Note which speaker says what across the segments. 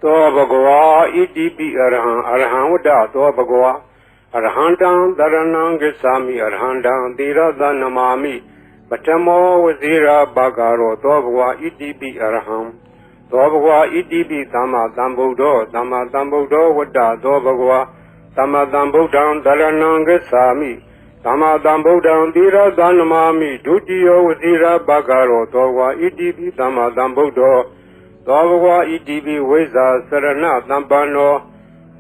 Speaker 1: သောဘဂဝါဣတိပိအရဟံအရဟံဝတ္တသောဘဂဝါအရဟံတံတရဏံဂစ္ဆာမိအရဟံတံသီရသနမာမိပထမောဝဇိရာဘာဂရောသောဘဂဝါဣတိပိအရဟံသောဘဂဝါဣတိပိသမ္မာသမ္ဗုဒ္ဓောသမ္မာသမ္ဗုဒ္ဓောဝတ္တသောဘဂဝါသမ္မာသမ္ဗုဒ္ဓံတရဏံဂစ္ဆာမိသမ္မာသမ္ဗုဒ္ဓံသီရသနမာမိဒုတိယဝဇိရာဘာဂရောသောဘဂဝါဣတိပိသမ္မာသမ္ဗုဒ္ဓောသောဘဂဝါဣတိပိဝိဇ္ဇာစရဏသမ္ပန္နော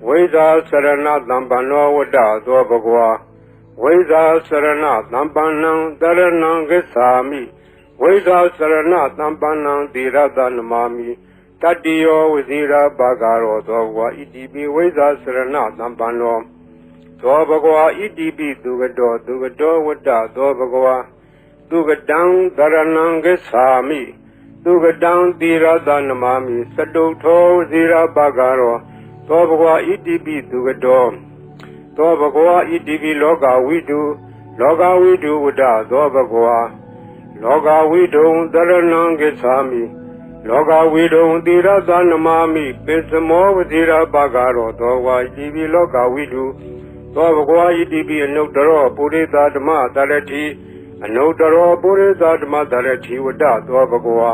Speaker 1: ဝိဇ္ဇာစရဏသမ္ပန္နောဝတ္တသောဘဂဝါဝိဇ္ဇာစရဏသမ္ပန္နံတရဏံဂစ္ဆာမိဝိဇ္ဇာစရဏသမ္ပန္နံသီရသနမာမိတတ္တိယောဝဇိရာဘာဂရောသောဘဂဝါဣတိပိဝိဇ္ဇာစရဏသမ္ပန္နောသောဘဂဝါဣတိပိသူကတောသူကတောဝတ္တသောဘဂဝါသူကတံတရဏံဂစ္ဆာမိသူကတံသီရသနမာမိစတုထောဝဇိရာဘာဂရောသောဘဂဝါဣတိပိသူကတောသောဘဂဝါဣတိပိလောကဝိတုလောကဝိတုဝတ္တသောဘဂဝါလောကဝိတုံတရဏံဂစ္ဆာမိလောကဝိတုံသီရသနမာမိပိစမောဝဇိရာဘာဂရောသောဘဂဝါဣတိပိလောကဝိတုသောဘဂဝါဣတိပိအနုတ္တရောပုရိသဓမ္မတရတိအနုတ္တရောပုရိသဓမ္မတရတိဝတ္တသောဘဂဝါ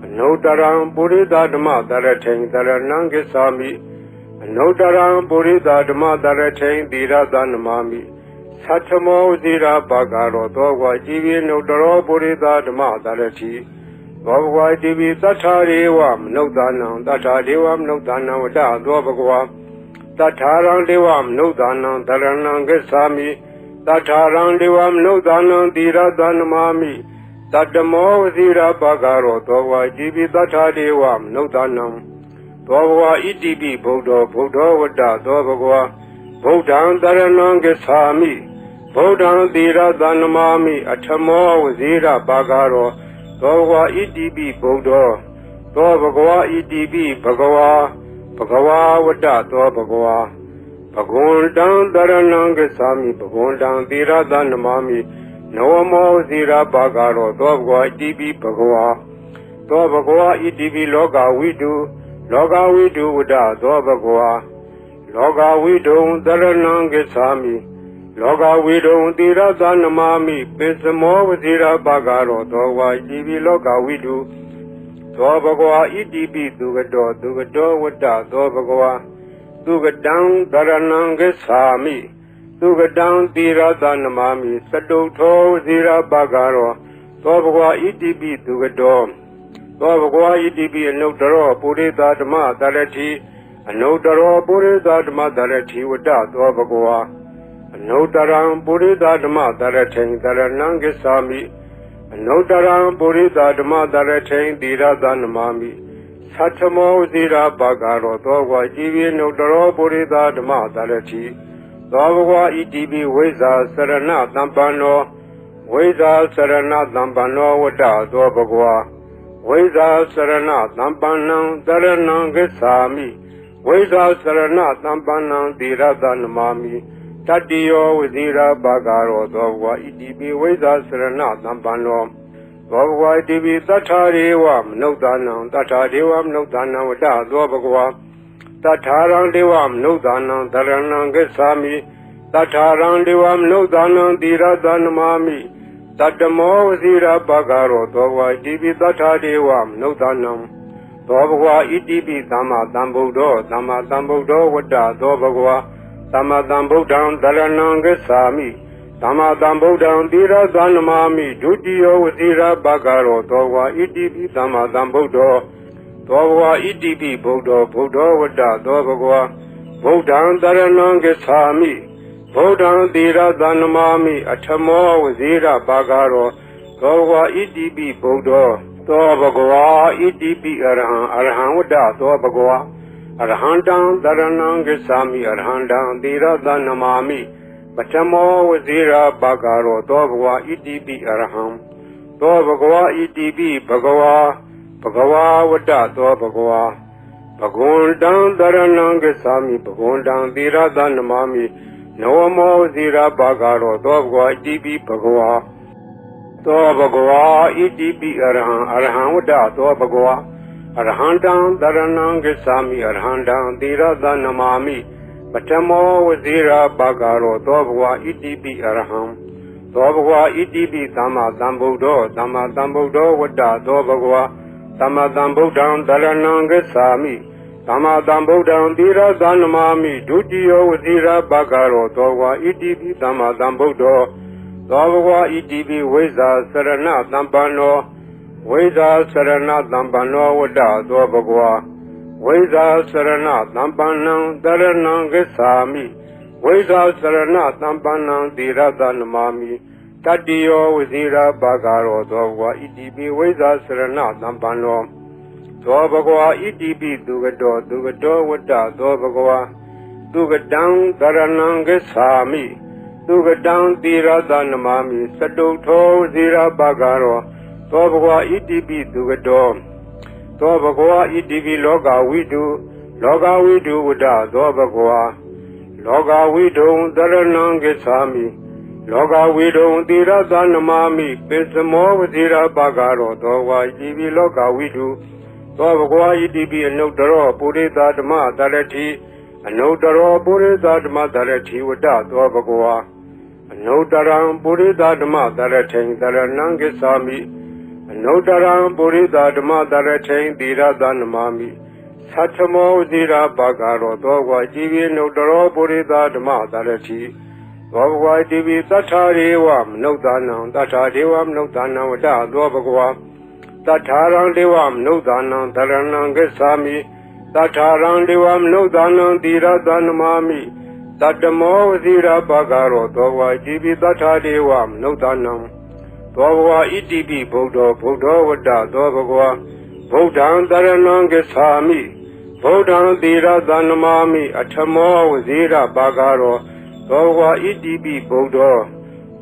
Speaker 1: အနုတ္တရံပုရိသဓမ္မတရထိန်တရဏံဂစ္ဆာမိအနုတ္တရံပုရိသဓမ္မတရထိန်သီရသနမာမိသတ္ထမောဇိရာဘာဂရောသောဘဂဝါဣတိပိအနုတ္တရောပုရိသဓမ္မတရတိသောဘဂဝါဣတိပိသတ္ထာရေဝမနုဿာနံသတ္ထာဒေဝမနုဿာနံဝတ္တသောဘဂဝါသတ္ထာရံဒေဝမနုဿာနံတရဏံဂစ္ဆာမိသတ္ထာရံဒေဝမနုဿာနံသီရသနမာမိတတ္တမောဝဇိရာဘာဂရောသောဘဂဝါဣတိပိသတ္ထာဒေဝမနုဿာနံသောဘဂဝါဣတိပိဗုဒ္ဓောဗုဒ္ဓောဝတ္တသောဘဂဝါဗုဒ္ဓံတရဏံဂစ္ဆာမိဗုဒ္ဓံသီရသနမာမိအထမောဝဇိရာဘာဂရောသောဘဂဝါဣတိပိဗုဒ္ဓောသောဘဂဝါဣတိပိဘဂဝါဘဂဝါဝတ္တသောဘဂဝါဘဂဝန္တံတရဏံဂစ္ဆာမိဘဂဝန္တံသီရသနမာမိနဝမောဇိရာဘာဂရောသောဘဂဝါဣတိပိဘဂဝါသောဘဂဝါဣတိပိလောကဝိတုလောကဝိတုဝတ္တသောဘဂဝါလောကဝိတုံတရဏံဂစ္ဆာမိလောကဝိတုံသီရသနမာမိပိစမောဝဇိရာဘာဂရောသောဘဂဝါဣတိပိလောကဝိတုသောဘဂဝါဣတိပိသူကတောသူကတောဝတ္တသောဘဂဝါသူကတံတရဏံဂစ္ဆာမိသူကတံသီရသနမာမိစတုထောဝဇိရာဘာဂရောသောဘဂဝါဣတိပိသူကတောသောဘဂဝါဣတိပိအနုတ္တရောပုရိသဓမ္မတရတိအနုတ္တရောပုရိသဓမ္မတရတိဝတ္တသောဘဂဝါအနုတ္တရံပုရိသဓမ္မတရထိန်တရဏံဂစ္ဆာမိအနုတ္တရံပုရိသဓမ္မတရထိန်သီရသနမာမိသတ္ထမောဇိရာဘာဂရောသောဘဂဝါဣတိပိအနုတ္တရောပုရိသဓမ္မတရတိသောဘဂဝါဣတိပိဝိဇ္ဇာစရဏသမ္ပန္နောဝိဇ္ဇာစရဏသမ္ပန္နောဝတ္တသောဘဂဝါဝိဇ္ဇာစရဏသမ္ပန္နံတရဏံဂစ္ဆာမိဝိဇ္ဇာစရဏသမ္ပန္နံသီရသနမာမိတတ္တိယောဝဇိရာဘာဂရောသောဘဂဝါဣတိပိဝိဇ္ဇာစရဏသမ္ပန္နောသောဘဂဝါဣတိပိသတ္ထာရေဝမနုဿာနံသတ္ထာဒေဝမနုဿာနံဝတ္တသောဘဂဝါသတ္ထာရံဒေဝမနုဿာနံတရဏံဂစ္ဆာမိသတ္ထာရံဒေဝမနုဿာနံသီရသနမာမိတတ္တမောဝဇိရာဘာဂရောသောဘဂဝါဣတိပိသတ္ထာဒေဝမနုဿာနံသောဘဂဝါဣတိပိသမ္မာသမ္ဗုဒ္ဓောသမ္မာသမ္ဗုဒ္ဓောဝတ္တသောဘဂဝါသမ္မာသမ္ဗုဒ္ဓံတရဏံဂစ္ဆာမိသမ္မာသမ္ဗုဒ္ဓံသီရသနမာမိဒုတိယဝဇိရာဘာဂရောသောဘဂဝါဣတိပိသမ္မာသမ္ဗုဒ္ဓောသောဘဂဝါဣတိပိဗုဒ္ဓောဗုဒ္ဓောဝတ္တသောဘဂဝါဗုဒ္ဓံတရဏံဂစ္ဆာမိဗုဒ္ဓံသီရသနမာမိအထမောဝဇိရာဘာဂရောသောဘဂဝါဣတိပိဗုဒ္ဓောသောဘဂဝါဣတိပိအရဟံအရဟံဝတ္တသောဘဂဝါအရဟံတံတရဏံဂစ္ဆာမိအရဟံတံသီရသနမာမိပထမောဝဇိရာဘာဂရောသောဘဂဝါဣတိပိအရဟံသောဘဂဝါဣတိပိဘဂဝါဘဂဝါဝတ္တသောဘဂဝါဘဂဝန္တံတရဏံဂစ္ဆာမိဘဂဝန္တံသီရသနမာမိနဝမောဇိရာဘာဂရောသောဘဂဝါဣတိပိဘဂဝါသောဘဂဝါဣတိပိအရဟံအရဟံဝတ္တသောဘဂဝါ Arhandam Dharanam Gacchami Arhandam Tirada Namami Patamo Vazira Bhagaro Dobhwa Itibi Arham Dobhwa Itibi Dhamma Dhambuddho Dhamma Dhambuddho Vada Dobhwa Dhamma Dhambuddham Dharanam Gacchami Dhamma Dhambuddham Tirada Namami Dutiyo Vazira Bhagaro Dobhwa Itibi Dhamma Dhambuddho Dobhwa Itibi Veza Sarana Dhampano Veda Sarana Dhampano Vada Dobhwa Veda Sarana Dhampanam Dharanam Gacchami Veda Sarana Dhampanam Tirada Namami Tatiyo Vazira Bhagaro Dobhwa Itibi Veda Sarana Dhampano Dobhwa Itibi Dugado Dugado Vada Dobhwa Dugadam Dharanam Gacchami Dugadam Tirada Namami Sadutho Vazira Bhagaro Dobhwa Itibi Dugado Dobhwa Itibi Loga Vidu Vada Dobhwa Loga Vidu Dharanam Gacchami Loga Vidu Tirada Namami Pisamo Vazira Bhagaro Dobhwa Itibi Loga Vidu Dobhwa Itibi Anudaro Purita Dhamma Dharati Anudaro Purita Dhamma Dharati Vada Dobhwa Anudaram Purita Dhamma Dharati Dharanam Gacchami Anudaram Purita Dhamma Dharati Tirada Namami Satamo Vazira Bhagaro Dobhwa Itibi Anudaro Purita Dhamma Dharati Dobhwa Itibi Tatharevam Nudanam Tatharevam Nudanam Vada Dobhwa Tatharam Devam Nudanam Dharanam Gacchami Tatharam Devam Nudanam Tirada Namami Tatamo Vazira Bhagaro Dobhwa Itibi Tatharevam Nudanam Dobhwa Itibi Buddho Buddho Vada Dobhwa Buddham Dharanam Gacchami Buddham Tirada Namami Atthamo Vazira Bhagaro Dobhwa Itibi Buddho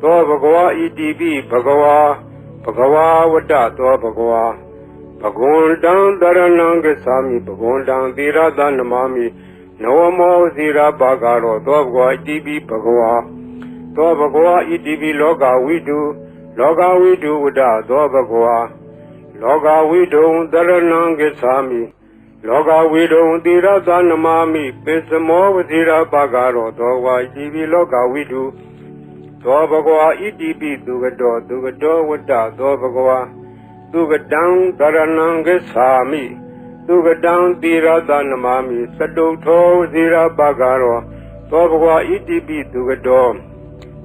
Speaker 1: Dobhwa Itibi Bhagava Vada Dobhwa Bhagundam Dharanam Gacchami Bhagundam Tirada Namami Nawamo Vazira Bhagaro Dobhwa Itibi Bhagava Dobhwa Itibi Loga Vidu Vada Dobhwa Loga Vidu Dharanam Gacchami Loga Vidu Tirada Namami Pisamo Vazira Bhagaro Dobhwa Itibi Loga Vidu Dobhwa Itibi Dugado Vada Dobhwa Dugadam Dharanam Gacchami Dugadam Tirada Namami Sadutho Vazira Bhagaro Dobhwa Itibi Dugado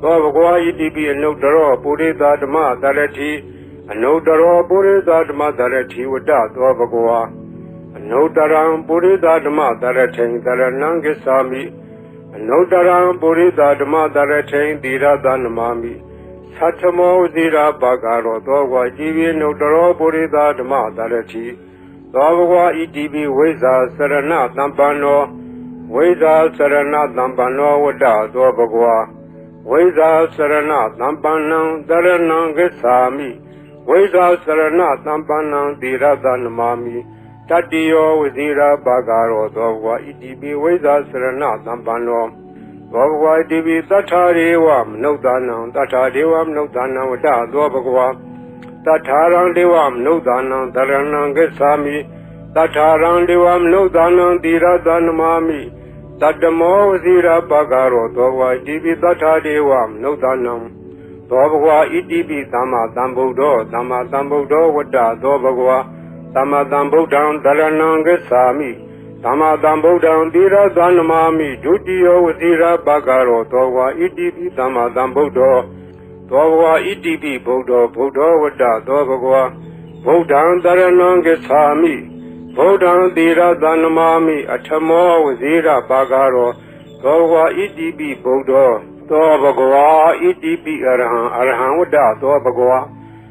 Speaker 1: Dobhwa Itibi Anudaro Purita Dhamma Dharati Anudaro Purita Dhamma Dharati Vada Dobhwa Anudaram Purita Dhamma Dharati Dharanam Gacchami Anudaram Purita Dhamma Dharati Tirada Namami Satamo Vazira Bhagaro Dobhwa Itibi Anudaro Purita Dhamma Dharati Dobhwa Itibi Veza Sarana Dhampano Veza Sarana Dhampano Vada Dobhwa Veza Sarana Dhampanam Dharanam Gacchami Veza Sarana Dhampanam Tirada Namami Tatiyo Vazira Bhagaro Dobhwa Itibi Veza Sarana Dhampano Dobhwa Itibi Tatharevam Nudanam Vada Dobhwa Tatharam Devam Nudanam Dharanam Gacchami Tatharam Devam Nudanam Tirada Namami Tatamo Vazira Bhagaro Dobhwa Itibi Tatharevam Nudanam Dobhwa Itibi Dhamma Dhambuddho Vada Dobhwa Dhamma Dhambuddham Dharanam Gacchami Dhamma Dhambuddham Tirada Namami Dutiyo Vazira Bhagaro Dobhwa Itibi Dhamma Dhambuddho Dobhwa Itibi Buddho Vada Dobhwa Buddham Dharanam Gacchami Buddham Tirada Namami Atthamo Vazira Bhagaro Dobhwa Itibi Buddho Dobhwa Itibi Arham Vada Dobhwa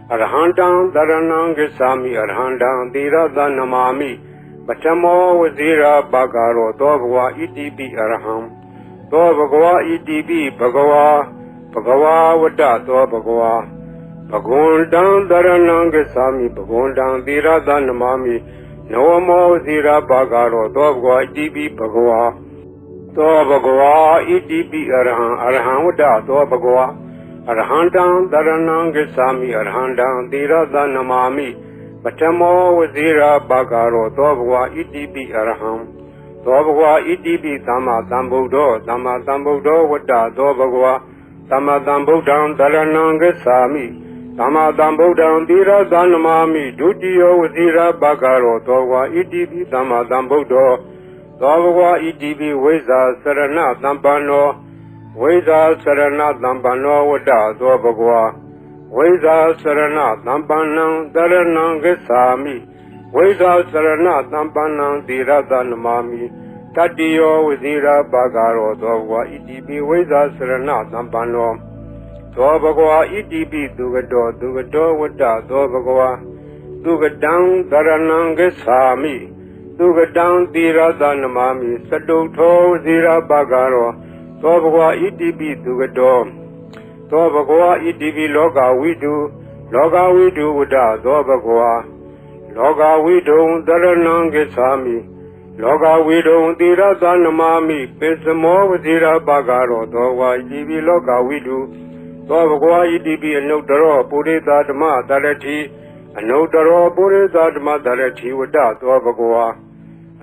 Speaker 1: Arhandam Dharanam Gacchami Arhandam Tirada Namami Patamo Vazira Bhagaro Dobhwa Itibi Arham Dobhwa Itibi Bhagava Vada Dobhwa Bhagundam Dharanam Gacchami Bhagundam Tirada Namami Nawamo Vazira Bhagaro Dobhwa Itibi Bhagava Dobhwa Itibi Arham Vada Dobhwa Arhandam Dharanam Gacchami Arhandam Tirada Namami Patamo Vazira Bagaro Dobwa Itibi Araham Dobwa Itibi Tama Tambudo Tama Tambudo Wada Dobagwa Tama Tambudan Darananga Sami Tama Tambudan Dira Danamami Dutio Vazira Bagaro Dobwa Itibi Tama Tambudo Dobwa Itibi Weza Sarana Tampano Weza Sarana Tampano Wada Dobagwa Weza Sarana Tampanang Daranang Gesami Weza Sarana Tampanang Dirada Namami Tatiyo Vizira Bagaro Dogwa Itibi Weza Sarana Tampano Dobagwa Itibi Dugado Wada Dobagwa Dugadang Daranang Gesami Dugadang Dirada Namami Saduto Vizira Bagaro Dobagwa Itibi Dugado Dobagwa Itibi Loga Widu Wada Dobagwa Loga Widu Daranang Sami Loga Widu Dira Danamami Pesamo Vazira Bagaro Dogwa Itibi Loga Widu Dobagwa Itibi Anodaro Purita Dama Darati Anodaro Purita Dama Darati Wada Dobagwa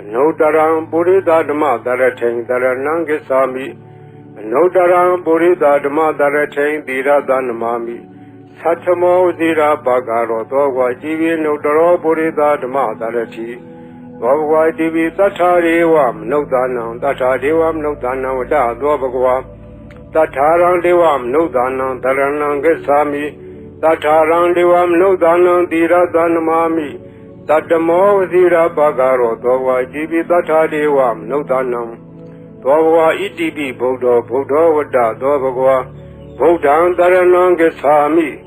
Speaker 1: Anodaram Purita Dama Darati Daranang Sami Nodaram Purita Dama Daratain Dira Danamami Satamo Dira Bagaro Dogwa Jivi Nodaro Purita Dama Darati Dogwa Jivi Tatariwam Nodanam Tatariwam Nodanam Wada Dobagwa Tatarang Devam Nodanam Daranang Gesami Tatarang Devam Nodanam Dira Danamami Tatamo Dira Bagaro Dogwa Jivi Tatariwam Nodanam Dobagwa Itibi Buddha Wada Dobagwa Buddhan Daranang Gesami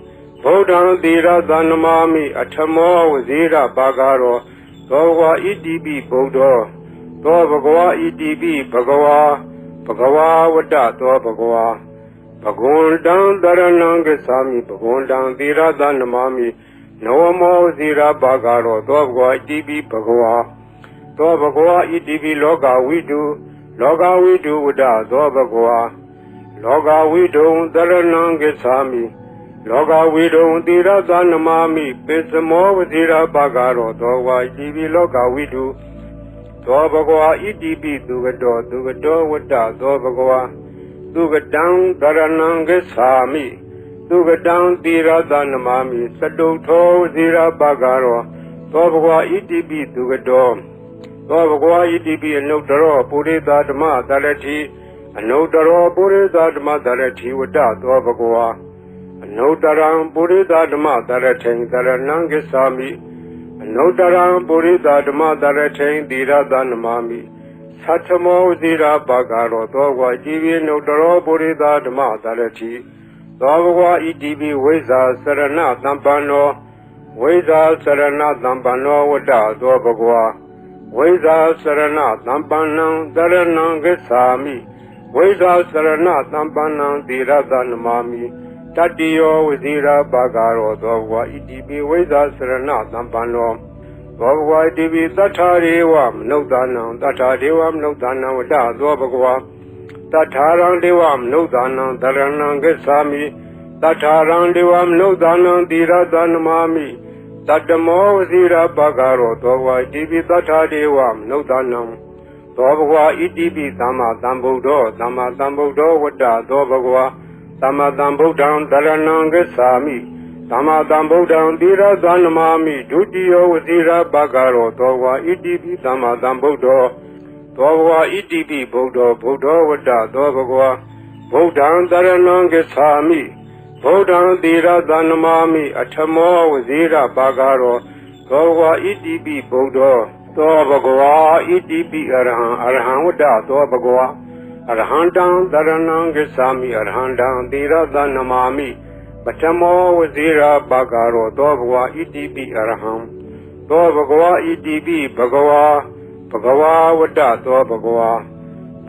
Speaker 1: Buddhan Dira Danamami Atamo Vazira Bagaro Dobagwa Itibi Buddha Dobagwa Itibi Bhagawa Wada Dobagwa Bhagundan Daranang Gesami Bhagundan Dira Danamami Noamo Vazira Bagaro Dobagwa Itibi Bhagawa Dobagwa Itibi Loga Widu Wada Dobagwa Loga Widu Daranang Gesami Loga Widu Dira Danamami Pesamo Vazira Bagaro Dogwa Itibi Loga Widu Dobagwa Itibi Dugado Wada Dobagwa Dugadang Daranang Gesami Dugadang Dira Danamami Saduto Vazira Bagaro Dobagwa Itibi Dugado Dobagwa Itibi Anodaro Purita Dama Darati Anodaro Purita Dama Darati Wada Dobagwa Anodaram Purita Dama Daratain Daranang Gesami Anodaram Purita Dama Daratain Dira Danamami Satamo Dira Bagaro Dogwa Jivi Anodaro Purita Dama Darati Dobagwa Itibi Weza Sarana Tampano Weza Sarana Tampano Wada Dobagwa Weza Sarana Tampanang Daranang Gesami Weza Sarana Tampanang Dira Danamami Tatiyo Vizira Bagaro Dogwa Itibi Weza Sarana Tampano Dogwa Itibi Tatariwam Nodanam Wada Dobagwa Tatarang Devam Nodanam Daranang Gesami Tatarang Devam Nodanam Dira Danamami Tatamo Vazira Bagaro Dogwa Itibi Tatariwam Nodanam Dobagwa Itibi Tama Tambudo Wada Dobagwa Tama Tambudan Daranang Gesami Tama Tambudan Dira Danamami Dutio Vazira Bagaro Dogwa Itibi Tama Tambudo Dobagwa Itibi Buddha Wada Dobagwa Buddhan Daranang Gesami Buddhan Dira Danamami Atamo Vazira Bagaro Dobagwa Itibi Buddha Dobagwa Itibi Arahan Wada Dobagwa Arahandang Daranang Gesami Arahandang Dira Danamami Atamo Vazira Bagaro Dobagwa Itibi Araham Dobagwa Itibi Bhagawa Wada Dobagwa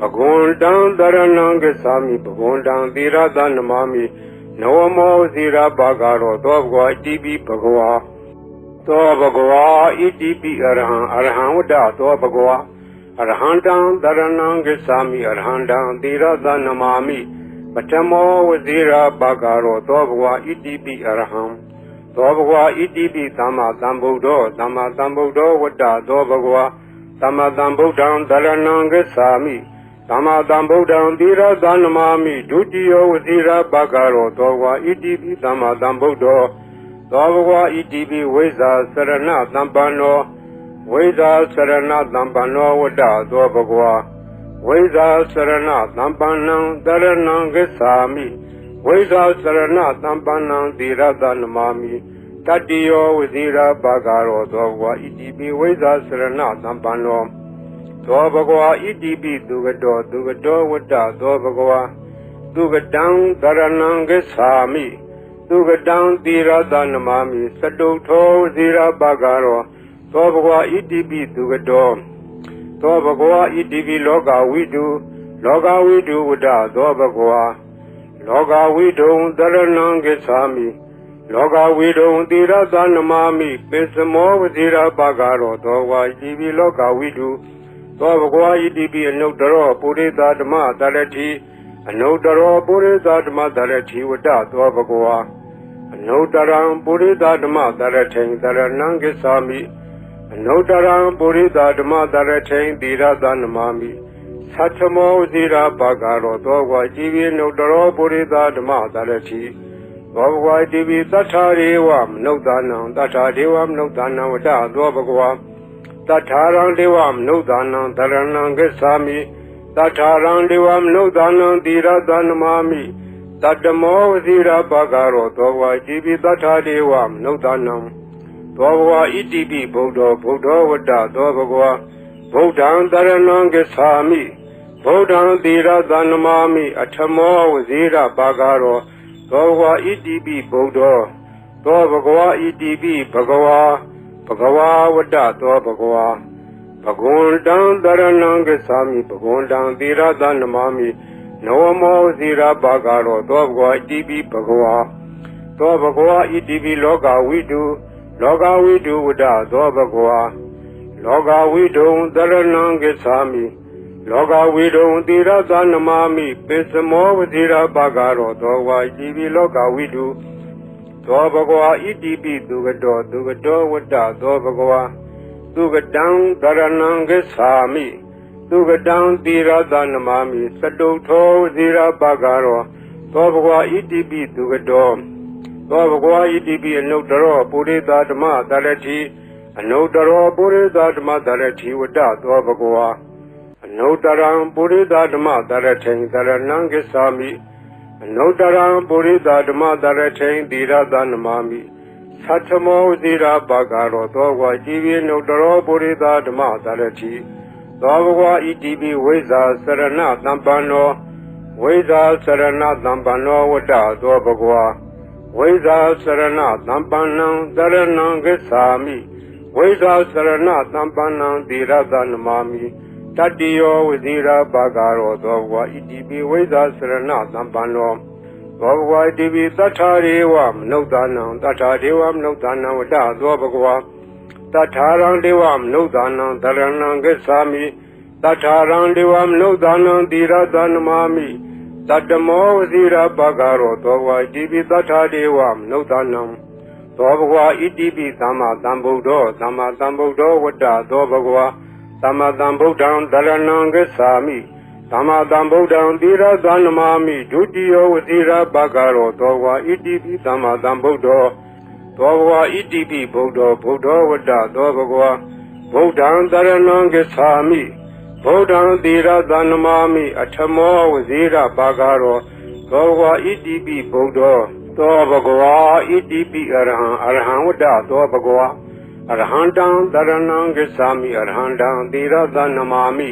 Speaker 1: Bhagundang Daranang Gesami Bhagundang Dira Danamami Noamo Vazira Bagaro Dobagwa Itibi Bhagawa Dobagwa Itibi Arahan Wada Dobagwa Arahandang Daranang Gesami Arahandang Dira Danamami Atamo Vazira Bagaro Dobagwa Itibi Araham သောဘဂဝါဣတိပိသမ္မာသမ္ဗုဒ္ဓောသမ္မာသမ္ဗုဒ္ဓောဝတ္တသောဘဂဝါသမ္မာသမ္ဗုဒ္ဓံသရဏံဂစ္ဆာမိသမ္မာသမ္ဗုဒ္ဓံသီရသနမာမိဒုတိယောဝတိရဘဂရောသောဘဂဝါဣတိပိသမ္မာသမ္ဗုဒ္ဓောသောဘဂဝါဣတိပိဝိဇ္ဇာစရဏသမ္ပန္နောဝိဇ္ဇာစရဏသမ္ပန္နောဝတ္တသောဘဂဝါဝိဇ္ဇာစရဏသမ္ပန္နံသရဏံဂစ္ဆာမိဝိဇ္ဇာစရဏသမ္ပန္နံသီရသနမာမိတတ္တိယောဝဇိရာဘာဂရောသောဘဂဝါဣတိပိဝိဇ္ဇာစရဏသမ္ပန္နောသောဘဂဝါဣတိပိသူကတောဝတ္တသောဘဂဝါသူကတံသရဏံဂစ္ဆာမိသူကတံသီရသနမာမိစတုထောဝဇိရာဘာဂရောသောဘဂဝါဣတိပိသူကတောသောဘဂဝါဣတိပိလောကဝိတုဝတ္တသောဘဂဝါလောကဝိတုံသရဏံဂစ္ဆာမိလောကဝိတုံသီရသနမာမိပိစမောဝဇိရာဘာဂရောသောဝါဣတိပိလောကဝိတုသောဘဂဝါဣတိပိအနုတ္တရောပုရိသဓမ္မတရတိအနုတ္တရောပုရိသဓမ္မတရတိဝတ္တသောဘဂဝါအနုတ္တရံပုရိသဓမ္မတရထိန်သရဏံဂစ္ဆာမိအနုတ္တရံပုရိသဓမ္မတရထိန်သီရသနမာမိသတ္ထမောဝဇိရာဘာဂရောသောဝါဣတိပိအနုတ္တရောပုရိသဓမ္မတရတိသောဘဂဝါဣတိပိသတ္ထာရေဝမနုဿာနံသတ္ထာဒေဝမနုဿာနံဝတ္တသောဘဂဝါသတ္ထာရံဒေဝမနုဿာနံသရဏံဂစ္ဆာမိသတ္ထာရံဒေဝမနုဿာနံသီရသနမာမိသတ္တမောဝဇိရာဘာဂရောသောဘဂဝါဣတိပိသတ္ထာဒေဝမနုဿာနံသောဘဂဝါဣတိပိဗုဒ္ဓောဝတ္တသောဘဂဝါဗုဒ္ဓံသရဏံဂစ္ဆာမိဗုဒ္ဓံသီရသနမာမိအထမောဝဇိရာဘာဂရောသောဘဂဝါဣတိပိဗုဒ္ဓောသောဘဂဝါဣတိပိဘဂဝါဝတ္တသောဘဂဝါဘဂဝန္တံသရဏံဂစ္ဆာမိဘဂဝန္တံသီရသနမာမိနောမောဇိရာဘာဂရောသောဘဂဝါဣတိပိဘဂဝါသောဘဂဝါဣတိပိလောကဝိတုဝတ္တသောဘဂဝါလောကဝိတုံသရဏံဂစ္ဆာမိလောကဝိတုံသီရသနမာမိပိစမောဝဇိရာဘာဂရောသောဝါဣတိပိလောကဝိတုသောဘဂဝါဣတိပိသူကတောဝတ္တသောဘဂဝါသူကတံသရဏံဂစ္ဆာမိသူကတံသီရသနမာမိစတုထောဝဇိရာဘာဂရောသောဘဂဝါဣတိပိသူကတောသောဘဂဝါဣတိပိအနုတ္တရောပုရိသဓမ္မတရတိအနုတ္တရောပုရိသဓမ္မတရတိဝတ္တသောဘဂဝါအနုတ္တရံပုရိသဓမ္မတရထိန်သရဏံဂစ္ဆာမိအနုတ္တရံပုရိသဓမ္မတရထိန်သီရသနမာမိသတ္ထမောဝဇိရာဘာဂရောသောဝါဣတိပိအနုတ္တရောပုရိသဓမ္မတရတိသောဘဂဝါဣတိပိဝိဇ္ဇာစရဏသမ္ပန္နောဝိဇ္ဇာစရဏသမ္ပန္နောဝတ္တသောဘဂဝါဝိဇ္ဇာစရဏသမ္ပန္နံသရဏံဂစ္ဆာမိဝိဇ္ဇာစရဏသမ္ပန္နံသီရသနမာမိတတ္တိယောဝဇိရာဘာဂရောသောဘဂဝါဣတိပိဝိဇ္ဇာစရဏသမ္ပန္နောသောဘဂဝါဣတိပိသတ္ထာရေဝမနုဿာနံသတ္ထာဒေဝမနုဿာနံဝတ္တသောဘဂဝါသတ္ထာရံဒေဝမနုဿာနံသရဏံဂစ္ဆာမိသတ္ထာရံဒေဝမနုဿာနံသီရသနမာမိတတ္တမောဝဇိရာဘာဂရောသောဘဂဝါဣတိပိသတ္ထာဒေဝမနုဿာနံသောဘဂဝါဣတိပိသမ္မာသမ္ဗုဒ္ဓောဝတ္တသောဘဂဝါသမ္မာသမ္ဗုဒ္ဓံသရဏံဂစ္ဆာမိသမ္မာသမ္ဗုဒ္ဓံသီရသနမာမိဒုတိယောဝဇိရာဘာဂရောသောဘဂဝါဣတိပိသမ္မာသမ္ဗုဒ္ဓောသောဘဂဝါဣတိပိဗုဒ္ဓောဝတ္တသောဘဂဝါဗုဒ္ဓံသရဏံဂစ္ဆာမိဗုဒ္ဓံသီရသနမာမိအထမောဝဇိရာဘာဂရောသောဘဂဝါဣတိပိဗုဒ္ဓောသောဘဂဝါဣတိပိအရဟံဝတ္တသောဘဂဝါအရဟံတံသရဏံဂစ္ဆာမိအရဟံတံသီရသနမာမိ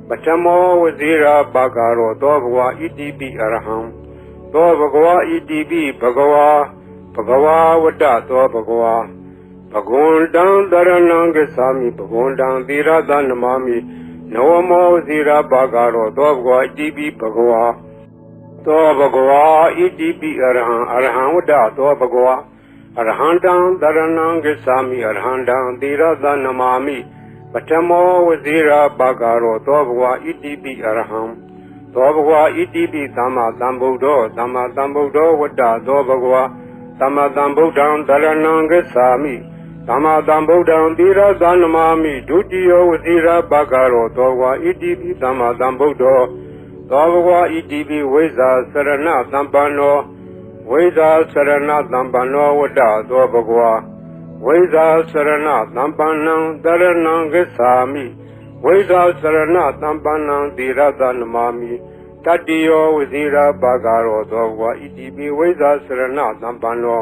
Speaker 1: ပထမောဝဇိရာဘာဂရောသောဘဂဝါဣတိပိအရဟံသောဘဂဝါဣတိပိဘဂဝါဝတ္တသောဘဂဝါဘဂဝန္တံသရဏံဂစ္ဆာမိဘဂဝန္တံသီရသနမာမိနောမောဝဇိရာဘာဂရောသောဘဂဝါဣတိပိဘဂဝါသောဘဂဝါဣတိပိအရဟံဝတ္တသောဘဂဝါအရဟံတံသရဏံဂစ္ဆာမိအရဟံတံသီရသနမာမိပထမောဝဇိရာဘာဂရောသောဘဂဝါဣတိပိအရဟံသောဘဂဝါဣတိပိသမ္မာသမ္ဗုဒ္ဓောဝတ္တသောဘဂဝါ သမ္မာသမ္ဗုဒ္ဓံသရဏံဂစ္ဆာမိသမ္မာသမ္ဗုဒ္ဓံသီရသနမာမိဒုတိယဝစီရဘဂရောသောဝါဣတိပိသမ္မာသမ္ဗုဒ္ဓောသောဘဂဝါဣတိပိဝိဇ္ဇာစရဏသမ္ပန္နောဝိဇ္ဇာစရဏသမ္ပန္နောဝတ္တသောဘဂဝါဝိဇ္ဇာစရဏသမ္ပန္နံသရဏံဂစ္ဆာမိဝိဇ္ဇာစရဏသမ္ပန္နံသီရသနမာမိတတိယောဝစီရဘဂရောသောဘဂဝါဣတိပိဝိဇ္ဇာစရဏသမ္ပန္နော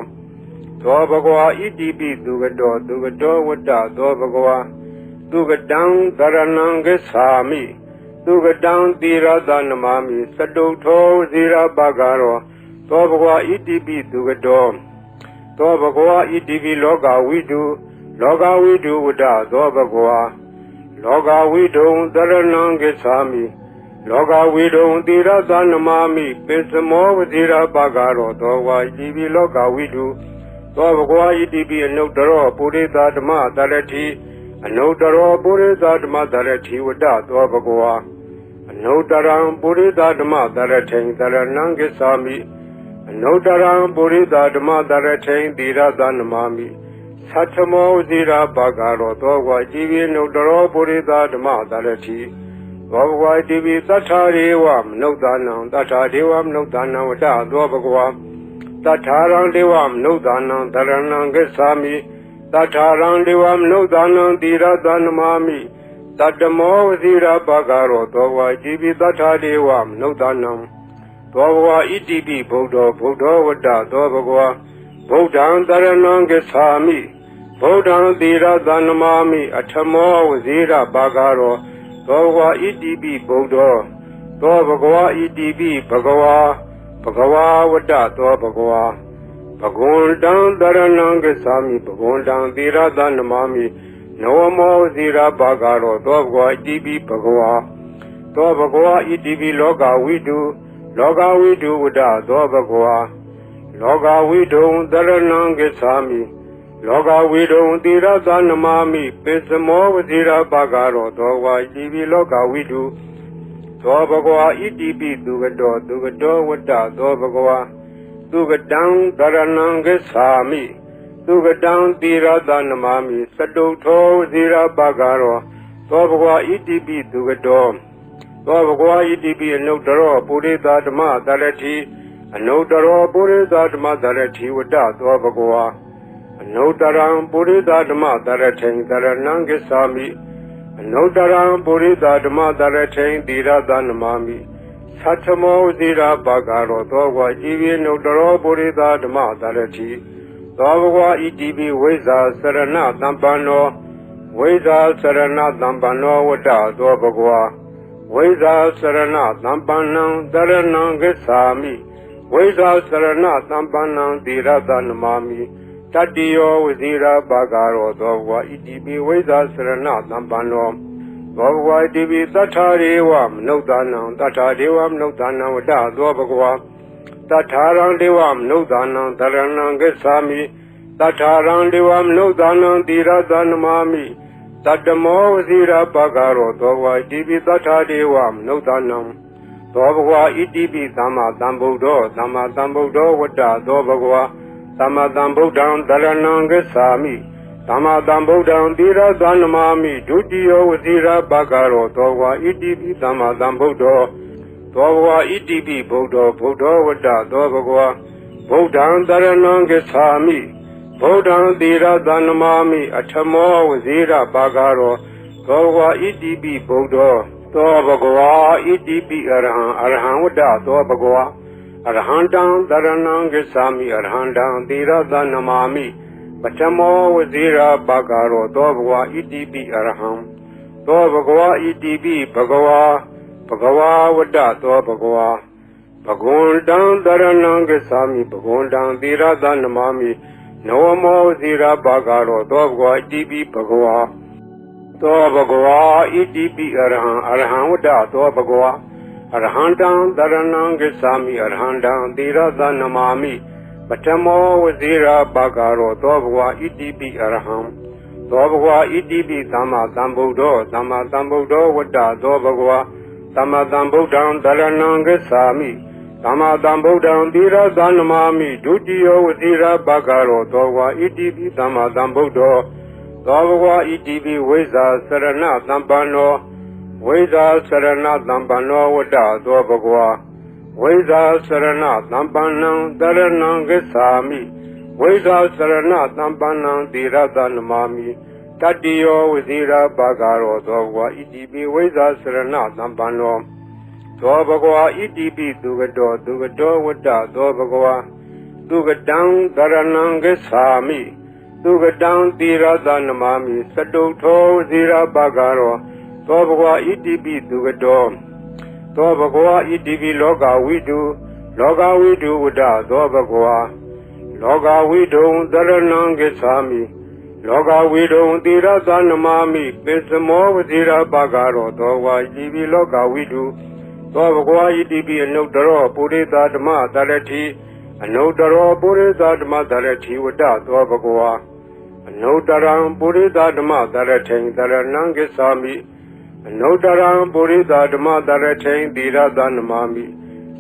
Speaker 1: သောဘဂဝါဣတိပိသူကတောဝတ္တသောဘဂဝါသူကတံသရဏံဂစ္ဆာမိသူကတံသီရသနမာမိစတုထောဝစီရဘဂရောသောဘဂဝါဣတိပိသူကတောသောဘဂဝါဣတိပိလောကဝိတုဝတ္တသောဘဂဝါလောကဝိတုံသရဏံဂစ္ဆာမိလောကဝိတုံသီရသနမာမိပိစမောဝစီရဘဂရောသောဘဂဝါဣတိပိလောကဝိတုသောဘဂဝါဣတိပိအနုတ္တရောပုရိသဓမ္မတရတိအနုတ္တရောပုရိသဓမ္မတရတိဝတ္တသောဘဂဝါအနုတ္တရံပုရိသဓမ္မတရထိံတရဏံဂစ္ဆာမိအနုတ္တရံပုရိသဓမ္မတရထိံသီရသနမာမိသတ္ထမောဇိရာဘဂရောသောဘဂဝါဣတိပိအနုတ္တရောပုရိသဓမ္မတရတိသောဘဂဝါဣတိပိသတ္ထာရေဝမနုဿာနံသတ္ထာဒေဝမနုဿာနံဝတ္တသောဘဂဝါတထာရံဒေဝမနုဿာနံသရဏံဂစ္ဆာမိတထာရံဒေဝမနုဿာနံသီရသနမာမိတတ္တမောဝစီရဘဂရောသောဘဂဝါဣတိပိတထာဒေဝမနုဿာနံသောဘဂဝါဣတိပိဗုဒ္ဓောဝတ္တသောဘဂဝါဗုဒ္ဓံသရဏံဂစ္ဆာမိဗုဒ္ဓံသီရသနမာမိအထမောဝစီရဘဂရောသောဘဂဝါဣတိပိဗုဒ္ဓောသောဘဂဝါဣတိပိဘဂဝါဝတ္တသောဘဂဝါဘဂဝန္တံသရဏံဂစ္ဆာမိဘဂဝန္တံသီရသနမာမိနဝမောဇိရဘဂရောသောဘဂဝါဣတိပိဘဂဝါသောဘဂဝါဣတိပိလောကဝိတုဝတ္တသောဘဂဝါလောကဝိတုံသရဏံဂစ္ဆာမိလောကဝိတုံသီရသနမာမိပိစမောဝဇိရဘဂရောသောဘဂဝါဣတိပိလောကဝိတုသောဘဂဝါဣတိပိသူကတောဝတ္တသောဘဂဝါသူကတံသရဏံဂစ္ဆာမိသူကတံသီရသနမာမိစတုထောဝစီရဘဂရောသောဘဂဝါဣတိပိသူကတောသောဘဂဝါဣတိပိအနုတ္တရောပုရိသဓမ္မတရတိအနုတ္တရောပုရိသဓမ္မတရတိဝတ္တသောဘဂဝါအနုတ္တရံပုရိသဓမ္မတရထိံတရဏံဂစ္ဆာမိအနုတ္တရံပုရိသဓမ္မတရထိံသီရသနမာမိသတ္ထမောဇိရာဘဂရောသောဘဂဝါဣတိပိအနုတ္တရောပုရိသဓမ္မတရတိသောဘဂဝါဣတိပိဝိဇ္ဇာစရဏသမ္ပန္နောဝိဇ္ဇာစရဏသမ္ပန္နောဝတ္တသောဘဂဝါဝိဇ္ဇာစရဏသမ္ပန္နံသရဏံဂစ္ဆာမိဝိဇ္ဇာစရဏသမ္ပန္နံသီရသနမာမိတတိယောဝစီရဘဂရောသောဘဂဝါဣတိပိဝိဇ္ဇာစရဏသမ္ပန္နောသောဘဂဝါဣတိပိသတ္ထာရေဝမနုဿာနံသတ္ထာဒေဝမနုဿာနံဝတ္တသောဘဂဝါတထာရံဒေဝမနုဿာနံသရဏံဂစ္ဆာမိတထာရံဒေဝမနုဿာနံသီရသနမာမိတတ္တမောဝစီရဘဂရောသောဘဂဝါဣတိပိတထာဒေဝမနုဿာနံသောဘဂဝါဣတိပိသမ္မာသမ္ဗုဒ္ဓောဝတ္တသောဘဂဝါသမ္မာသမ္ဗုဒ္ဓံသရဏံဂစ္ဆာမိသမ္မာသမ္ဗုဒ္ဓံသီရသနမာမိဒုတိယဝစီရဘဂရောသောဘဂဝါဣတိပိသမ္မာသမ္ဗုဒ္ဓောသောဘဂဝါဣတိပိဗုဒ္ဓောဝတ္တသောဘဂဝါဗုဒ္ဓံသရဏံဂစ္ဆာမိဗုဒ္ဓံသီရသနမာမိအထမောဝစီရဘဂရောသောဘဂဝါဣတိပိဗုဒ္ဓောသောဘဂဝါဣတိပိအရဟံဝတ္တသောဘဂဝါအရဟံတံသရဏံဂစ္ဆာမိအရဟံတံသီရသနမာမိပထမောဝစီရဘဂရောသောဘဂဝါဣတိပိအရဟံသောဘဂဝါဣတိပိဘဂဝါဝတ္တသောဘဂဝါဘဂဝန္တံသရဏံဂစ္ဆာမိဘဂဝန္တံသီရသနမာမိနဝမောဝစီရဘဂရောသောဘဂဝါဣတိပိဘဂဝါသောဘဂဝါဣတိပိအရဟံဝတ္တသောဘဂဝါအရဟံတံသရဏံဂစ္ဆာမိအရဟံတံသီရသနမာမိပထမောဝစီရဘဂရောသောဘဂဝါဣတိပိအရဟံသောဘဂဝါဣတိပိသမ္မာသမ္ဗုဒ္ဓောဝတ္တသောဘဂဝါသမ္မာသမ္ဗုဒ္ဓံသရဏံဂစ္ဆာမိ သမ္မာသမ္ဗုဒ္ဓံသီရသနမာမိဒုတိယဝစီရဘဂရောသောဘဂဝါဣတိပိသမ္မာသမ္ဗုဒ္ဓောသောဘဂဝါဣတိပိဝိဇာစရဏသမ္ပန္နောဝိဇာစရဏသမ္ပန္နောဝတ္တသောဘဂဝါဝိဇာစရဏသမ္ပန္နံတရဏံဂစ္ဆာမိဝိဇာစရဏသမ္ပန္နံသီရသနမာမိတတိယောဝစီရဘဂရောသောဘဂဝါဣတိပိဝိဇာစရဏသမ္ပန္နောသောဘဂဝါဣတိပိသူကတောဝတ္တသောဘဂဝါသူကတံတရဏံဂစ္ဆာမိသူကတံသီရသနမာမိစတုထောဝစီရဘဂရောသောဘဂဝါဣတိပိသူကတောသောဘဂဝါဣတိပိလောကဝိတုဝတ္တသောဘဂဝါလောကဝိတုံတရဏံဂစ္ဆာမိလောကဝိတုံသီရသနမာမိပိစမောဝစီရဘဂရောသောဘဂဝါဣတိပိလောကဝိတုသောဘဂဝါဣတိပိအနုတ္တရောပုရိသဓမ္မတရတိအနုတ္တရောပုရိသဓမ္မတရတိဝတ္တသောဘဂဝါအနုတ္တရံပုရိသဓမ္မတရထိန်တရဏံဂစ္ဆာမိအနုတ္တရံပုရိသဓမ္မတရထိန်သီရသနမာမိ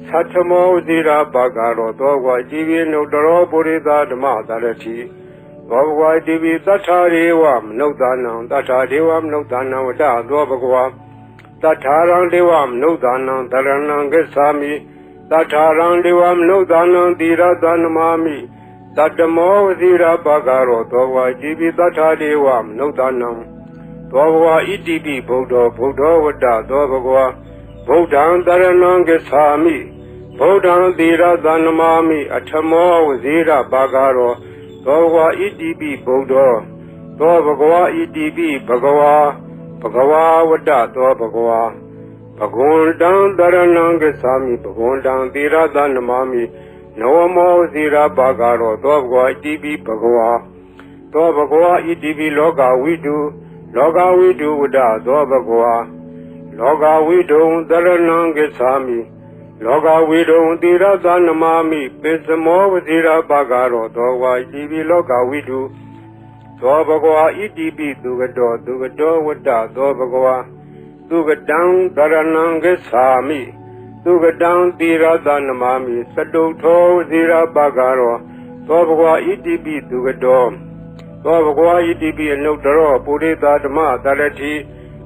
Speaker 1: သတ္ထမောသီရဘဂရောသောဘဂဝါဣတိပိအနုတ္တရောပုရိသဓမ္မတရတိသောဘဂဝါဣတိပိသတ္ထာရေဝမနုဿာနံသတ္ထာဒေဝမနုဿာနံဝတ္တသောဘဂဝါတထာရံဒေဝမနုဿာနံတရဏံဂစ္ဆာမိတထာရံဒေဝမနုဿာနံသီရသနမာမိတတ္တမောဝစီရဘဂရောသောဘဂဝါဣတိပိတထာဒေဝမနုဿာနံသောဘဂဝါဣတိပိဗုဒ္ဓောဝတ္တသောဘဂဝါဗုဒ္ဓံတရဏံဂစ္ဆာမိဗုဒ္ဓံသီရသနမာမိအထမောဝစီရဘဂရောသောဘဂဝါဣတိပိဗုဒ္ဓောသောဘဂဝါဣတိပိဘဂဝါဝတ္တသောဘဂဝါဘဂဝန္တံတရဏံဂစ္ဆာမိဘဂဝန္တံသီရသနမာမိနဝမောဇီရဘဂရောသောဘဂဝါဣတိပိဘဂဝါသောဘဂဝါဣတိပိလောကဝိတုဝတ္တသောဘဂဝါလောကဝိတုံတရဏံဂစ္ဆာမိလောကဝိတုံသီရသနမာမိပိစမောဝဇီရဘဂရောသောဘဂဝါဣတိပိလောကဝိတုသောဘဂဝါဣတိပိသူကတောဝတ္တသောဘဂဝါသူကတံတရဏံဂစ္ဆာမိသူကတံသီရသနမာမိစတုထောဝစီရဘဂရောသောဘဂဝါဣတိပိသူကတောသောဘဂဝါဣတိပိအနုတ္တရောပုရိသဓမ္မတရတိ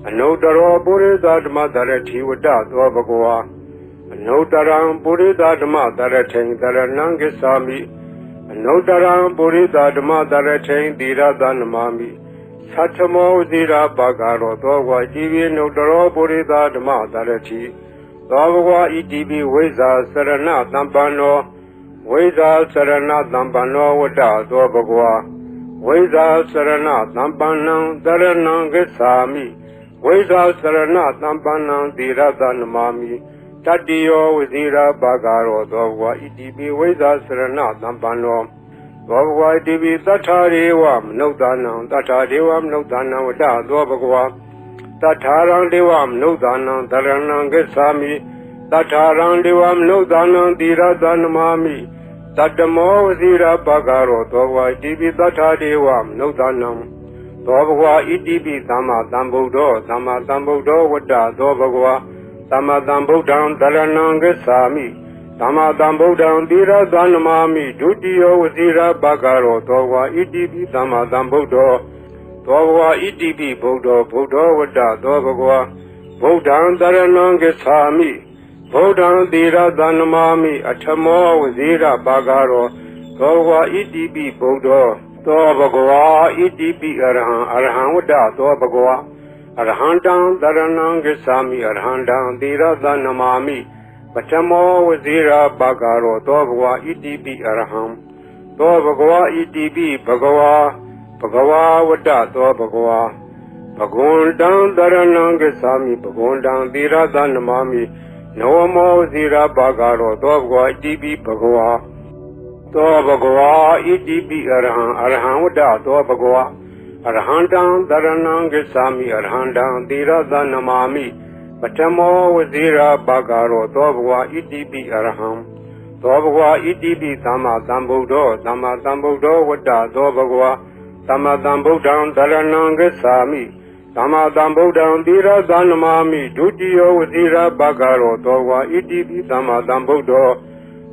Speaker 1: အနုတ္တရောပုရိသဓမ္မတရတိဝတ္တသောဘဂဝါအနုတ္တရံပုရိသဓမ္မတရထိန်တရဏံဂစ္ဆာမိအနုတ္တရံပုရိသဓမ္မတရထိန်သီရသနမာမိသတ္ထမောဇီရဘဂရောသောဘဂဝါဣတိပိအနုတ္တရောပုရိသဓမ္မတရတိသောဘဂဝါဣတိပိဝိဇာစရဏသမ္ပန္နောဝိဇာစရဏသမ္ပန္နောဝတ္တသောဘဂဝါဝိဇာစရဏသမ္ပန္နံတရဏံဂစ္ဆာမိဝိဇာစရဏသမ္ပန္နံသီရသနမာမိတတိယောဝစီရဘဂရောသောဘဂဝါဣတိပိဝိဇာစရဏသမ္ပန္နောသောဘဂဝါဣတိပိသတ္ထာရေဝမနုဿာနံသတ္ထာဒေဝမနုဿာနံဝတ္တသောဘဂဝါတထာရံဒေဝမနုဿာနံတရဏံဂစ္ဆာမိတထာရံဒေဝမနုဿာနံသီရသနမာမိတတ္တမောဝစီရဘဂရောသောဘဂဝါဣတိပိသတ္ထာဒေဝမနုဿာနံသောဘဂဝါဣတိပိသမ္မာသမ္ဗုဒ္ဓောဝတ္တသောဘဂဝါသမ္မာသမ္ဗုဒ္ဓံတရဏံဂစ္ဆာမိသမ္မာသမ္ဗုဒ္ဓံသီရသနမာမိဒုတိယဝစီရဘဂရောသောဘဂဝါဣတိပိသမ္မာသမ္ဗုဒ္ဓောသောဘဂဝါဣတိပိဗုဒ္ဓောဝတ္တသောဘဂဝါဗုဒ္ဓံတရဏံဂစ္ဆာမိဗုဒ္ဓံသီရသနမာမိအထမောဝစီရဘဂရောသောဘဂဝါဣတိပိဗုဒ္ဓောသောဘဂဝါဣတိပိအရဟံဝတ္တသောဘဂဝါအရဟံတံတရဏံဂစ္ဆာမိအရဟံတံသီရသနမာမိပထမောဝစီရဘဂရောသောဘဂဝါဣတိပိအရဟံသောဘဂဝါဣတိပိဘဂဝါဝတ္တသောဘဂဝါဘဂဝန္တံတရဏံဂစ္ဆာမိဘဂဝန္တံသီရသနမာမိနဝမောဝစီရဘဂရောသောဘဂဝါဣတိပိဘဂဝါသောဘဂဝါဣတိပိအရဟံဝတ္တသောဘဂဝါအရဟံတံတရဏံဂစ္ဆာမိအရဟံတံသီရသနမာမိပထမောဝစီရဘဂရောသောဘဂဝါဣတိပိအရဟံသောဘဂဝါဣတိပိသမ္မာသမ္ဗုဒ္ဓောဝတ္တသောဘဂဝါသမ္မာသမ္ဗုဒ္ဓံတရဏံဂစ္ဆာမိ သမ္မာသမ္ဗုဒ္ဓံသီရသနမာမိဒုတိယဝစီရဘဂရောသောဝါဣတိပိသမ္မာသမ္ဗုဒ္ဓော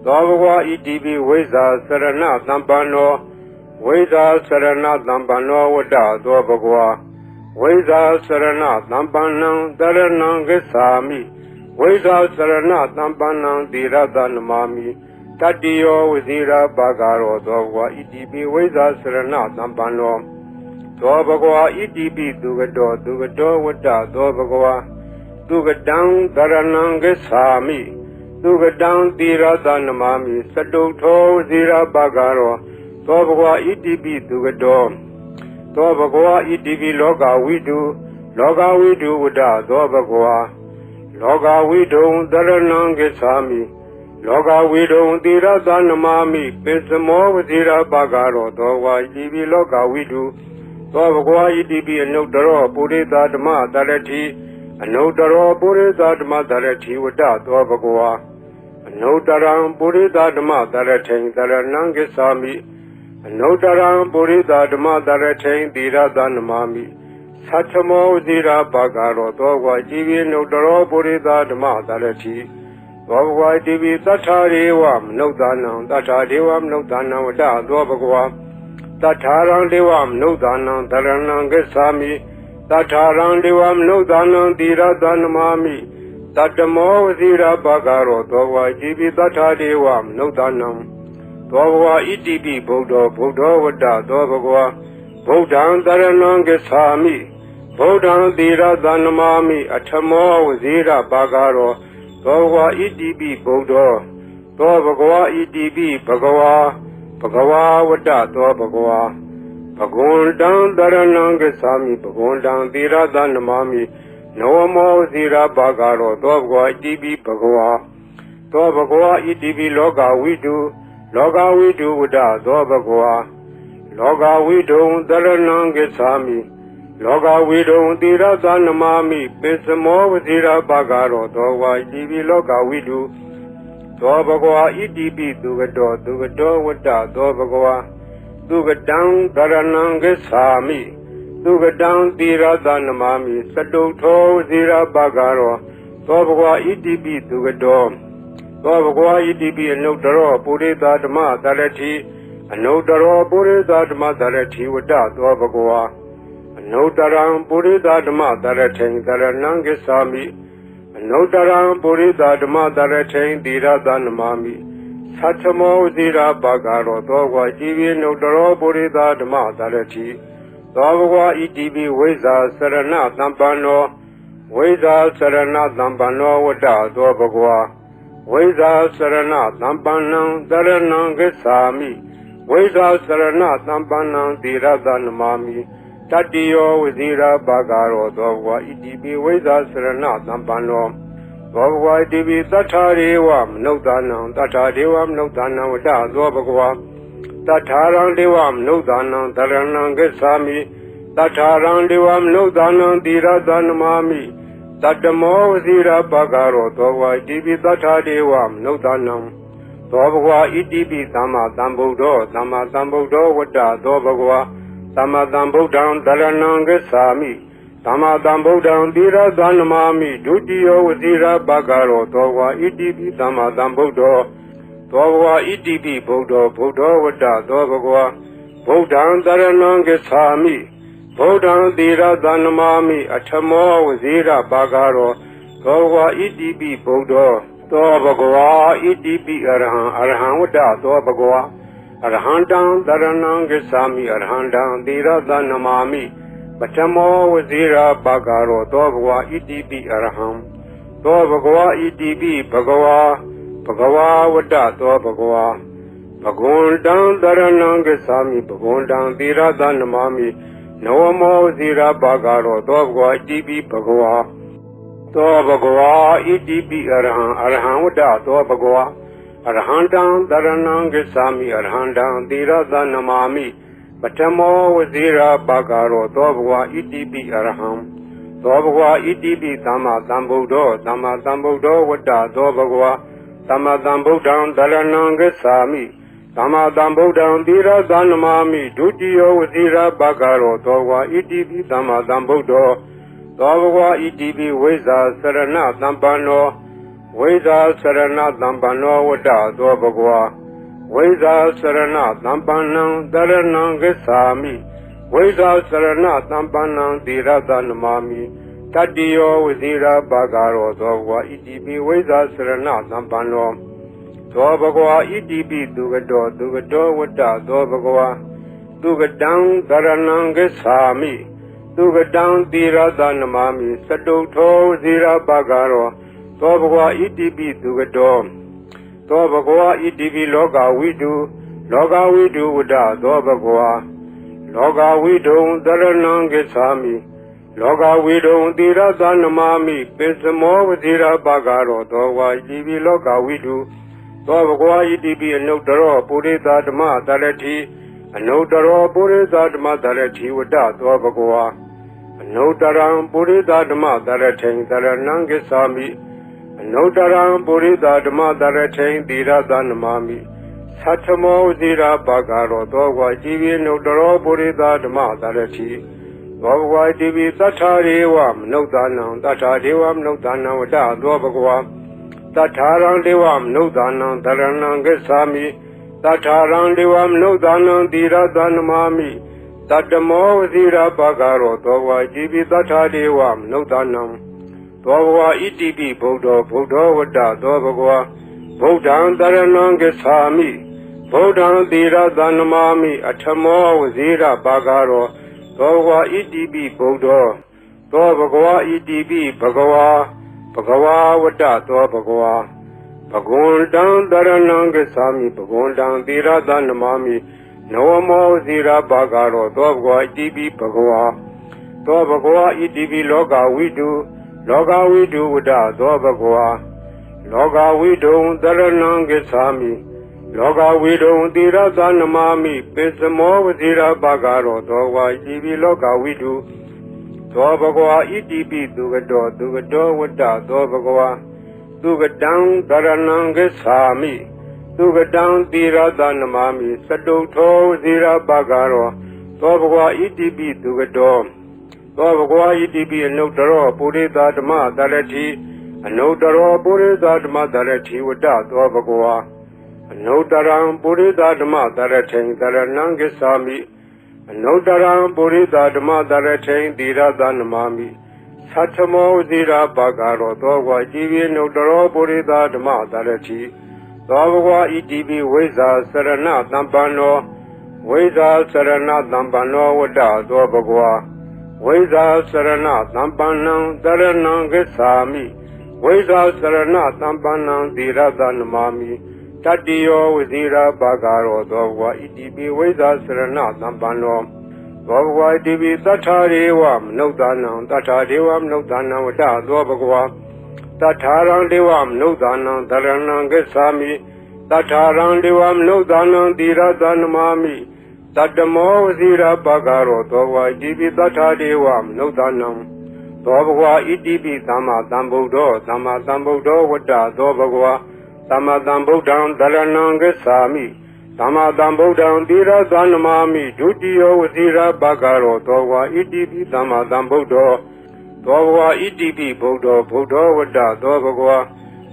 Speaker 1: သောဘဂဝါဣတိပိဝိဇာစရဏသမ္ပန္နောဝိဇာစရဏသမ္ပန္နောဝတ္တသောဘဂဝါဝိဇာစရဏသမ္ပန္နံတရဏံဂစ္ဆာမိဝိဇာစရဏသမ္ပန္နံသီရသနမာမိတတိယောဝစီရဘဂရောသောဘဂဝါဣတိပိဝိဇာစရဏသမ္ပန္နောသောဘဂဝါဣတိပိသူကတောဝတ္တသောဘဂဝါသူကတံတရဏံဂစ္ဆာမိသူကတံသီရသနမာမိစတုထောဝစီရဘဂရောသောဘဂဝါဣတိပိသူကတောသောဘဂဝါဣတိပိလောကဝိတုဝတ္တသောဘဂဝါလောကဝိတုံတရဏံဂစ္ဆာမိလောကဝိတုံသီရသနမာမိပိစမောဝစီရဘဂရောသောဝါဣတိပိလောကဝိတုသောဘဂဝါဣတိပိအနုတ္တရောပုရိသဓမ္မတရတိအနုတ္တရောပုရိသဓမ္မတရတိဝတ္တသောဘဂဝါအနုတ္တရံပုရိသဓမ္မတရထိန်တရဏံဂစ္ဆာမိအနုတ္တရံပုရိသဓမ္မတရထိန်သီရသနမာမိသတ္ထမောသီရဘဂရောသောဘဂဝါဣတိပိအနုတ္တရောပုရိသဓမ္မတရတိသောဘဂဝါဣတိပိသတ္ထာရေဝမနုဿာနံသတ္ထာဒေဝမနုဿာနံဝတ္တသောဘဂဝါတထာရံဒေဝမနုဿာနံတရဏံဂစ္ဆာမိတထာရံဒေဝမနုဿာနံသီရသနမာမိတတမောဝစီရဘဂရောသောဘဂဝါဣတိပိတထာဒေဝမနုဿာနံသောဘဂဝါဣတိပိဗုဒ္ဓောဝတ္တသောဘဂဝါဗုဒ္ဓံတရဏံဂစ္ဆာမိဗုဒ္ဓံသီရသနမာမိအထမောဝစီရဘဂရောသောဘဂဝါဣတိပိဗုဒ္ဓောသောဘဂဝါဣတိပိဘဂဝါဝတ္တသောဘဂဝါဘဂဝန္တံတရဏံဂစ္ဆာမိဘဂဝန္တံသီရသနမာမိနဝမောသီရဘဂရောသောဘဂဝါဣတိပိဘဂဝါသောဘဂဝါဣတိပိလောကဝိတုဝတ္တသောဘဂဝါလောကဝိတုံတရဏံဂစ္ဆာမိလောကဝိတုံသီရသနမာမိပိစမောဝစီရဘဂရောသောဘဂဝါဣတိပိလောကဝိတုသောဘဂဝါဣတိပိသူကတောဝတ္တသောဘဂဝါသူကတံတရဏံဂစ္ဆာမိသူကတံသီရသနမာမိစတုထောဝစီရဘဂရောသောဘဂဝါဣတိပိသူကတောသောဘဂဝါဣတိပိအနုတ္တရောပုရိသဓမ္မတရတိအနုတ္တရောပုရိသဓမ္မတရတိဝတ္တသောဘဂဝါအနုတ္တရံပုရိသဓမ္မတရထိန်တရဏံဂစ္ဆာမိအနုတ္တရံပုရိသဓမ္မတရထိန်သီရသနမာမိသတ္ထမောသီရဘဂရောသောဘဂဝါဣတိပိအနုတ္တရောပုရိသဓမ္မတရတိသောဘဂဝါဣတိပိဝိဇာစရဏသမ္ပန္နောဝိဇာစရဏသမ္ပန္နောဝတ္တသောဘဂဝါဝိဇာစရဏသမ္ပန္နံတရဏံဂစ္ဆာမိဝိဇာစရဏသမ္ပန္နံသီရသနမာမိတတိယောဝစီရဘဂရောသောဘဂဝါဣတိပိဝိဇာစရဏသမ္ပန္နောသောဘဂဝါဣတိပိသတ္ထာရေဝမနုဿာနံသတ္ထာဒေဝမနုဿာနံဝတ္တသောဘဂဝါတထာရံဒေဝမနုဿာနံတရဏံဂစ္ဆာမိတထာရံဒေဝမနုဿာနံသီရသနမာမိတတမောဝစီရဘဂရောသောဘဂဝါဣတိပိသတ္ထာဒေဝမနုဿာနံသောဘဂဝါဣတိပိသမ္မာသမ္ဗုဒ္ဓောဝတ္တသောဘဂဝါသမ္မာသမ္ဗုဒ္ဓံတရဏံဂစ္ဆာမိသမ္မာသမ္ဗုဒ္ဓံသီရသနမာမိဒုတိယဝစီရဘဂရောသောဘဂဝါဣတိပိသမ္မာသမ္ဗုဒ္ဓောသောဘဂဝါဣတိပိဗုဒ္ဓောဝတ္တသောဘဂဝါဗုဒ္ဓံတရဏံဂစ္ဆာမိဗုဒ္ဓံသီရသနမာမိအထမောဝစီရဘဂရောသောဘဂဝါဣတိပိဗုဒ္ဓောသောဘဂဝါဣတိပိအရဟံဝတ္တသောဘဂဝါအရဟံတံတရဏံဂစ္ဆာမိအရဟံတံသီရသနမာမိပထမောဝစီရဘဂရောသောဘဂဝါဣတိပိအရဟံသောဘဂဝါဣတိပိဘဂဝါဝတ္တသောဘဂဝါဘဂဝန္တံတရဏံဂစ္ဆာမိဘဂဝန္တံသီရသနမာမိနဝမောဝစီရဘဂရောသောဘဂဝါဣတိပိဘဂဝါသောဘဂဝါဣတိပိအရဟံဝတ္တသောဘဂဝါအရဟံတံတရဏံဂစ္ဆာမိအရဟံတံသီရသနမာမိပထမောဝစီရဘဂရောသောဘဂဝါဣတိပိအရဟံသောဘဂဝါဣတိပိသမ္မာသမ္ဗုဒ္ဓောဝတ္တသောဘဂဝါသမ္မာသမ္ဗုဒ္ဓံတရဏံဂစ္ဆာမိ သမ္မာသမ္ဗုဒ္ဓံသီရသနမာမိဒုတိယဝစီရဘဂရောသောဝါဣတိပိသမ္မာသမ္ဗုဒ္ဓောသောဘဂဝါဣတိပိဝိဇ္ဇာစရဏသမ္ပန္နောဝိဇ္ဇာစရဏသမ္ပန္နောဝတ္တသောဘဂဝါဝိဇ္ဇာစရဏသမ္ပန္နံတရဏံဂစ္ဆာမိဝိဇ္ဇာစရဏသမ္ပန္နံသီရသနမာမိတတ္တိယောဝစီရဘဂရောသောဘဂဝါဣတိပိဝိဇ္ဇာစရဏသမ္ပန္နောသောဘဂဝါဣတိပိသူကတောဝတ္တသောဘဂဝါသူကတံတရဏံဂစ္ဆာမိသူကတံသီရသနမာမိသတုထောဇီရဘဂရောသောဘဂဝါဣတိပိသူကတောသောဘဂဝါဣတိပိလောကဝိတုဝတ္တသောဘဂဝါလောကဝိတုံတရဏံဂစ္ဆာမိလောကဝိတုံသီရသနမာမိပိစမောဝဇီရဘဂရောသောဘဂဝါဣတိပိလောကဝိတုသောဘဂဝါဣတိပိအနုတ္တရောပုရိသဓမ္မတရတိအနုတ္တရောပုရိသဓမ္မတရတိဝတ္တသောဘဂဝါအနုတ္တရံပုရိသဓမ္မတရထိံတရဏံဂစ္ဆာမိအနုတ္တရံပုရိသဓမ္မတရထိံသီရသနမာမိသတ္ထမောဇီရဘဂရောသောဘဂဝါဣတိပိအနုတ္တရောပုရိသဓမ္မတရတိသောဘဂဝါဣတိပိသတ္ထာရေဝမနုဿာနံသတ္ထာဒေဝမနုဿာနံဝတ္တသောဘဂဝါတထာရံဒေဝမနုဿာနံတရဏံဂစ္ဆာမိတထာရံဒေဝမနုဿာနံသီရသနမာမိတတ္တမောဝစီရဘဂရောသောဘဂဝါဣတိပိတထာဒေဝမနုဿာနံသောဘဂဝါဣတိပိဗုဒ္ဓောဝတ္တသောဘဂဝါဗုဒ္ဓံတရဏံဂစ္ဆာမိဗုဒ္ဓံသီရသနမာမိအထမောဝစီရဘဂရောသောဘဂဝါဣတိပိဗုဒ္ဓောသောဘဂဝါဣတိပိဘဂဝါဘဂဝါဝတ္တသောဘဂဝါဘဂဝန္တံတရဏံဂစ္ဆာမိဘဂဝန္တံသီရသနမာမိနဝမောဇီရဘဂရောသောဘဂဝါဣတိပိဘဂဝါသောဘဂဝါဣတိပိလောကဝိတုဝတ္တသောဘဂဝါလောကဝိတုံတရဏံဂစ္ဆာမိလောကဝိတုံသီရသနမာမိပိစမောဝဇီရဘဂရောသောဘဂဝါဣတိပိလောကဝိတုသောဘဂဝါဣတိပိသူကတောဝတ္တသောဘဂဝါသူကတံတရဏံဂစ္ဆာမိသူကတံသီရသနမာမိသတုထောဇီရဘဂရောသောဘဂဝါဣတိပိသူကတောသောဘဂဝါဣတိပိအနုတ္တရောပုရိသဓမ္မတရတိအနုတ္တရောပုရိသဓမ္မတရတိဝတ္တသောဘဂဝါအနုတ္တရံပုရိသဓမ္မတရထိံတရဏံဂစ္ဆာမိအနုတ္တရံပုရိသဓမ္မတရထိံသီရသနမာမိသတ္ထမောဇီရဘဂရောသောဘဂဝါဣတိပိအနုတ္တရောပုရိသဓမ္မတရတိသောဘဂဝါဣတိပိဝိဇ္ဇာစရဏသမ္ပန္နောဝိဇ္ဇာစရဏသမ္ပန္နောဝတ္တသောဘဂဝါဝိဇ္ဇာစရဏသမ္ပန္နံတရဏံဂစ္ဆာမိဝိဇ္ဇာစရဏသမ္ပန္နံသီရသနမာမိတတ္တိယောဝစီရဘဂရောသောဘဂဝါဣတိပိဝိဇ္ဇာစရဏသမ္ပန္နောသောဘဂဝါဣတိပိသတ္ထာရေဝမနုဿာနံသတ္ထာဒေဝမနုဿာနံဝတ္တသောဘဂဝါတထာရံဒေဝမနုဿာနံတရဏံဂစ္ဆာမိတထာရံဒေဝမနုဿာနံသီရသနမာမိတတ္တမောဝစီရဘဂရောသောဘဂဝါဣတိပိသတ္ထာဒေဝမနုဿာနံသောဘဂဝါဣတိပိသမ္မာသမ္ဗုဒ္ဓောဝတ္တသောဘဂဝါသမ္မာသမ္ဗုဒ္ဓံတရဏံဂစ္ဆာမိသမ္မာသမ္ဗုဒ္ဓံသီရသနမာမိဒုတိယဝစီရဘဂရောသောဘဂဝါဣတိပိသမ္မာသမ္ဗုဒ္ဓောသောဘဂဝါဣတိပိဗုဒ္ဓောဝတ္တသောဘဂဝါ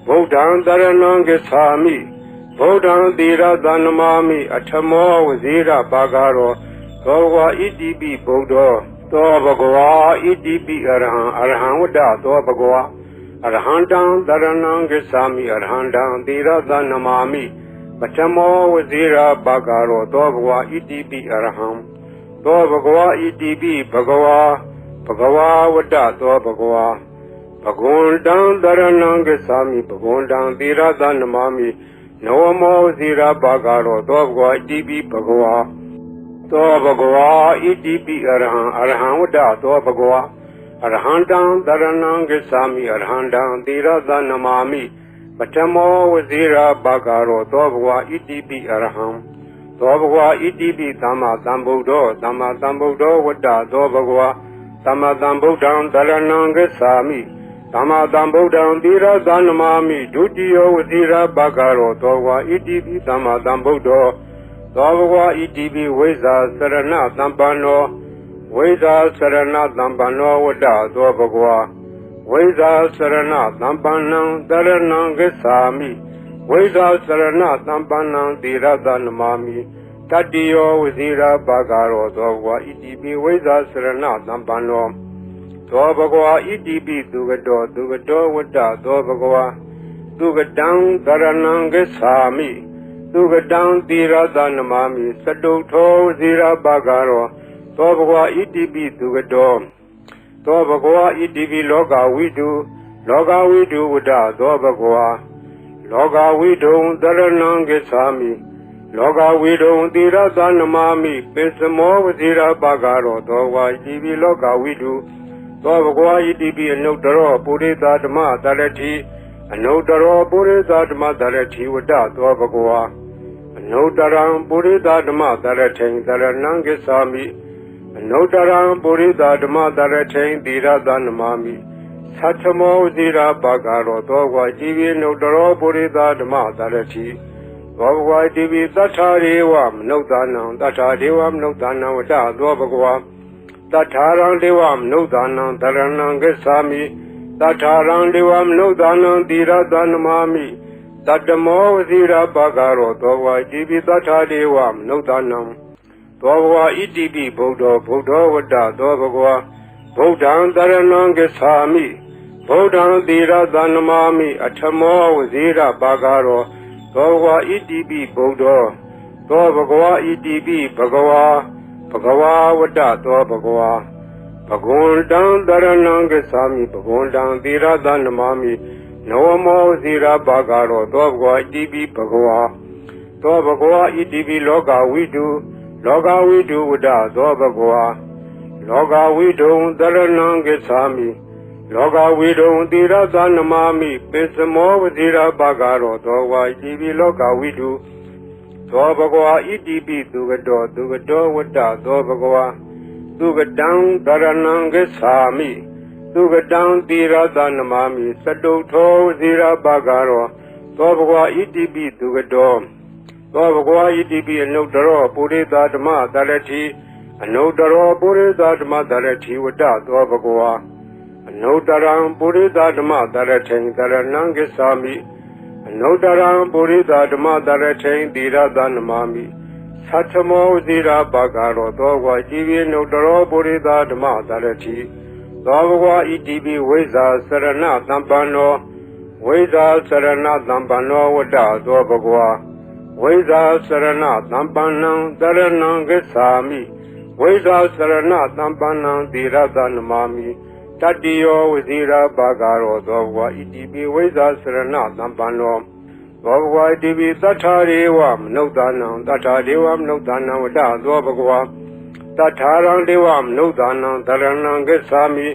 Speaker 1: ဗုဒ္ဓံတရဏံဂစ္ဆာမိဗုဒ္ဓံသီရသနမာမိအထမောဝစီရဘဂရောသောဘဂဝါဣတိပိဗုဒ္ဓောသောဘဂဝါဣတိပိအရဟံဝတ္တသောဘဂဝါအရဟံတံတရဏံဂစ္ဆာမိအရဟံတံသီရသနမာမိပထမောဝဇိရဘဂရောသောဘဂဝါဣတိပိအရဟံသောဘဂဝါဣတိပိဘဂဝါဝတ္တသောဘဂဝါဘဂဝန္တံတရဏံဂစ္ဆာမိဘဂဝန္တံသီရသနမာမိနဝမောဝဇိရဘဂရောသောဘဂဝါဣတိပိဘဂဝါသောဘဂဝါဣတိပိအရဟံဝတ္တသောဘဂဝါအရဟံတံတရဏံဂစ္ဆာမိအရဟံတံသီရသနမာမိပထမောဝဇိရဘဂရောသောဘဂဝါဣတိပိအရဟံသောဘဂဝါဣတိပိသမ္မာသမ္ဗုဒ္ဓောဝတ္တသောဘဂဝါသမ္မာသမ္ဗုဒ္ဓံတရဏံဂစ္ဆာမိ သမ္မာသမ္ဗုဒ္ဓံသီရသနမာမိဒုတိယဝသီရဘဂရောသောဝါဣတိပိသမ္မာသမ္ဗုဒ္ဓောသောဘဂဝါဣတိပိဝိဇ္ဇာစရဏသမ္ပန္နောဝိဇ္ဇာစရဏသမ္ပန္နောဝတ္တသောဘဂဝါဝိဇ္ဇာစရဏသမ္ပန္နံတရဏံဂစ္ဆာမိဝိဇ္ဇာစရဏသမ္ပန္နံသီရသနမာမိတတိယောဝဇိရာဘဂရောသောဘဂဝါဣတိပိဝိဇ္ဇာစရဏသမ္ပန္နောသောဘဂဝါဣတိပိသူကတောဝတ္တသောဘဂဝါသူကတံတရဏံဂစ္ဆာမိသူကတံသီရသနမာမိသတုထောဝဇိရာဘဂရောသောဘဂဝါဣတိပိသူကတောသောဘဂဝါဣတိပိလောကဝိတုဝတ္တသောဘဂဝါလောကဝိတုံတရဏံဂစ္ဆာမိလောကဝိတုံသီရသနမာမိပိစမောဝဇိရာဘဂရောသောဘဂဝါဣတိပိလောကဝိတုသောဘဂဝါဣတိပိအနုတ္တရောပုရိသဓမ္မတရတိအနုတ္တရောပုရိသဓမ္မတရတိဝတ္တသောဘဂဝါအနုတ္တရံပုရိသဓမ္မတရထိံတရဏံဂစ္ဆာမိအနုတ္တရံပုရိသဓမ္မတရထိံသီရသနမာမိသတ္ထမောဇိရာဘဂရောသောဘဂဝါဣတိပိအနုတ္တရောပုရိသဓမ္မတရတိသောဘဂဝါဣတိပိသတ္ထာရေဝမနုဿာနံသတ္ထာဒေဝမနုဿာနံဝတ္တသောဘဂဝါတထာရံဒေဝမနုဿာနံတရဏံဂစ္ဆာမိတထာရံဒေဝမနုဿာနံသီရသနမာမိတတ္တမောဝဇိရာဘဂရောသောဘဂဝါဣတိပိတထာဒေဝမနုဿာနံသောဘဂဝါဣတိပိဗုဒ္ဓောဝတ္တသောဘဂဝါဗုဒ္ဓံတရဏံဂစ္ဆာမိဗုဒ္ဓံသီရသနမာမိအထမောဝဇိရာဘဂရောသောဘဂဝါဣတိပိဗုဒ္ဓောသောဘဂဝါဣတိပိဘဂဝါဝတ္တသောဘဂဝါဘဂဝန္တံတရဏံဂစ္ဆာမိဘဂဝန္တံသီရသနမာမိနဝမောဇိရာဘဂရောသောဘဂဝါဣတိပိဘဂဝါသောဘဂဝါဣတိပိလောကဝိတုဝတ္တသောဘဂဝါလောကဝိတုံတရဏံဂစ္ဆာမိလောကဝိတုံသီရသနမာမိပိစမောဝဇိရာဘဂရောသောဘဂဝါဣတိပိလောကဝိတုသောဘဂဝါဣတိပိသူကတောဝတ္တသောဘဂဝါသူကတံတရဏံဂစ္ဆာမိသူကတံသီရသနမာမိသတုထောဝဇိရာဘဂရောသောဘဂဝါဣတိပိသူကတောသောဘဂဝါဣတိပိအနုတ္တရောပုရိသဓမ္မတရတိအနုတ္တရောပုရိသဓမ္မတရတိဝတ္တသောဘဂဝါအနုတ္တရံပုရိသဓမ္မတရထိံတရဏံဂစ္ဆာမိအနုတ္တရံပုရိသဓမ္မတရထိံသီရသနမာမိသတ္ထမောဇိရာဘဂရောသောဘဂဝါဣတိပိအနုတ္တရောပုရိသဓမ္မတရတိသောဘဂဝါဣတိပိဝိဇ္ဇာစရဏသမ္ပန္နောဝိဇ္ဇာစရဏသမ္ပန္နောဝတ္တသောဘဂဝါဝိဇ္ဇာစရဏသမ္ပန္နံတရဏံဂစ္ဆာမိဝိဇ္ဇာစရဏသမ္ပန္နံသီရသနမာမိတတိယောဝဇိရာဘဂရောသောဘဂဝါဣတိပိဝိဇ္ဇာစရဏသမ္ပန္နောသောဘဂဝါဣတိပိသတ္ထာရေဝမနုဿာနံသတ္ထာဒေဝမနုဿာနံဝတ္တသောဘဂဝါတထာရံဒေဝမနုဿာနံတရဏံဂစ္ဆာမိ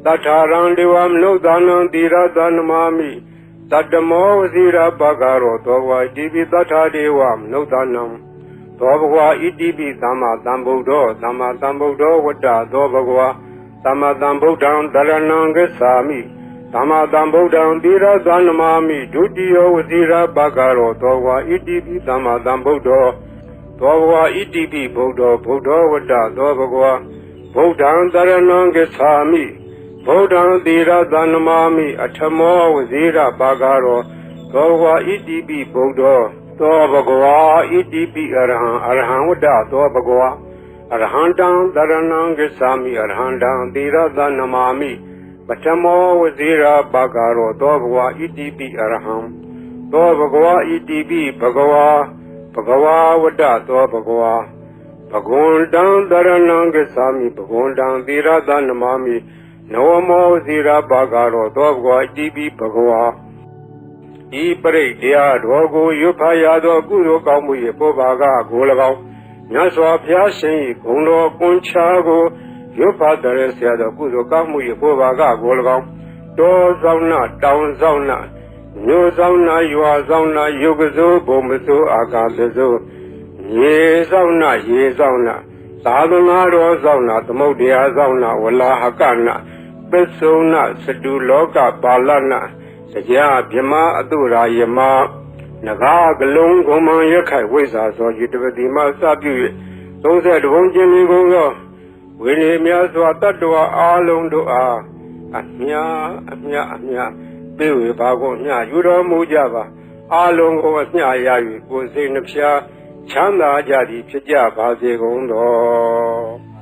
Speaker 1: တထာရံဒေဝမနုဿာနံသီရသနမာမိတတ္တမောဝဇိရာဘဂရောသောဘဂဝါဣတိပိသတ္ထာဒေဝမနုဿာနံသောဘဂဝါဣတိပိသမ္မာသမ္ဗုဒ္ဓောဝတ္တသောဘဂဝါသမ္မာသမ္ဗုဒ္ဓံတရဏံဂစ္ဆာမိသမ္မာသမ္ဗုဒ္ဓံသီရသနမာမိဒုတိယဝဇိရာဘဂရောသောဘဂဝါဣတိပိသမ္မာသမ္ဗုဒ္ဓောသောဘဂဝါဣတိပိဗုဒ္ဓောဝတ္တသောဘဂဝါဗုဒ္ဓံတရဏံဂစ္ဆာမိဗုဒ္ဓံသီရသနမာမိအထမောဝဇိရာဘဂရောသောဘဂဝါဣတိပိဗုဒ္ဓောသောဘဂဝါဣတိပိအရဟံဝတ္တသောဘဂဝါအရဟံတံတရဏံဂစ္ဆာမိအရဟံတံသီရသနမာမိပထမောဝဇိရာဘဂရောသောဘဂဝါဣတိပိအရဟံသောဘဂဝါဣတိပိဘဂဝါဝတ္တသောဘဂဝါဘဂဝန္တံတရဏံဂစ္ဆာမိဘဂဝန္တံသီရသနမာမိနဝမောဝဇိရာဘဂရောသောဘဂဝါဣတိပိဘဂဝါဤပရိတ်တရားတော်ကိုရွတ်ဖတ်ရသောကုသိုလ်ကောင်းမှု၏ပုဗ္ဗာကကို၎င်းမြတ်စွာဘုရားရှင်၏ဂုဏ်တော်ကွန်ချာကိုရွတ်ဖတ်တဲ့ဆရာတော်ကုသိုလ်ကောင်းမှု၏ပုဗ္ဗာကကို၎င်းတောဆောင်နာတောင်ဆောင်နာမြို့ဆောင်နာရွာဆောင်နာယုတ်ကစိုးဘုံမစိုးအာကာသစိုးရေဆောင်နာသာသနာတော်ဆောင်နာသမုဒ္ဒရာဆောင်နာဝလာဟကနာ ပစ္စုနာစတုလောကပါလနာစကြာဗြမအတုရာယမနဂါကလုံးဂုံမံရခိုင်ဝိဇ္ဇာသောယတပတိမစပြု၍30ဘုံကျင်လီကုန်သောဝိနည်းများစွာတတ္တဝါအားလုံးတို့အားအမြပေးဝေပါကုန်မျှယူတော်မူကြပါအားလုံးကိုအမျှရ၍ကိုယ်စိတ်နှဖျားချမ်းသာကြသည်ဖြစ်ကြပါစေကုန်သော